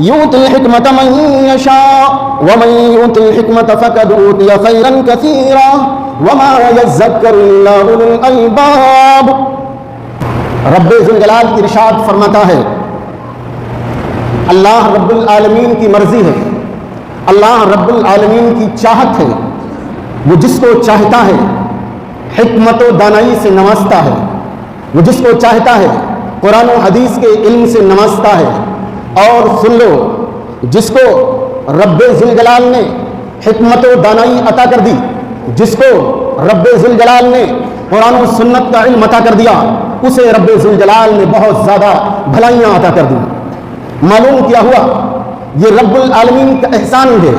يؤتي الحكمة من يشاء ومن يؤتي الحكمة فقد أوتي خيرا كثيرا وما يذكر إلا أولو الألباب. رب ذوالجلال ارشاد فرماتا ہے اللہ رب العالمین کی مرضی ہے، اللہ رب العالمین کی چاہت ہے، وہ جس کو چاہتا ہے حکمت و دانائی سے نوازتا ہے، وہ جس کو چاہتا ہے قرآن و حدیث کے علم سے نوازتا ہے. اور سن لو، جس کو رب ذوالجلال نے حکمت و دانائی عطا کر دی، جس کو رب ذوالجلال نے قرآن و سنت کا علم عطا کر دیا، اسے رب ذوالجلال نے بہت زیادہ بھلائیاں عطا کر دی. معلوم کیا ہوا؟ یہ رب العالمین کا احسان ہے،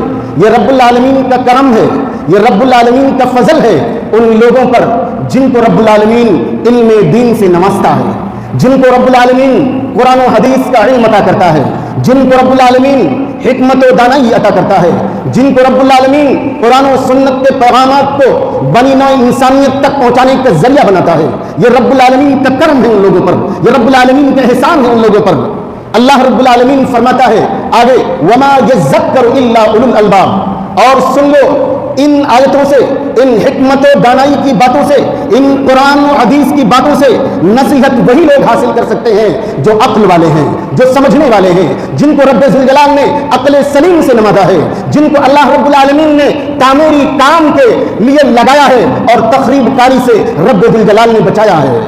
یہ رب العالمین کا کرم ہے، یہ رب العالمین کا فضل ہے ان لوگوں پر جن کو رب العالمین علم دین سے نوازتا ہے، جن کو رب العالمین قرآن و حدیث کا علم عطا کرتا ہے، جن کو رب العالمین حکمت و دانائی عطا کرتا ہے، جن کو رب العالمین قرآن و سنت کے پیغامات کو بنی نوع انسانیت تک پہنچانے کا ذریعہ بناتا ہے. یہ رب العالمین کا کرم ہے ان لوگوں پر، یہ رب العالمین کا احسان ہے ان لوگوں پر. اللہ رب العالمین فرماتا ہے آگے وما یذکر الا اولو الالباب. اور سن لو، ان آیتوں سے، ان حکمت و دانائی کی باتوں سے، ان قرآن و حدیث کی باتوں سے نصیحت وہی لوگ حاصل کر سکتے ہیں جو عقل والے ہیں، جو سمجھنے والے ہیں، جن کو رب ذوالجلال نے عقل سلیم سے نوازا ہے، جن کو اللہ رب العالمین نے تعمیری کام کے لیے لگایا ہے اور تخریب کاری سے رب ذوالجلال نے بچایا ہے.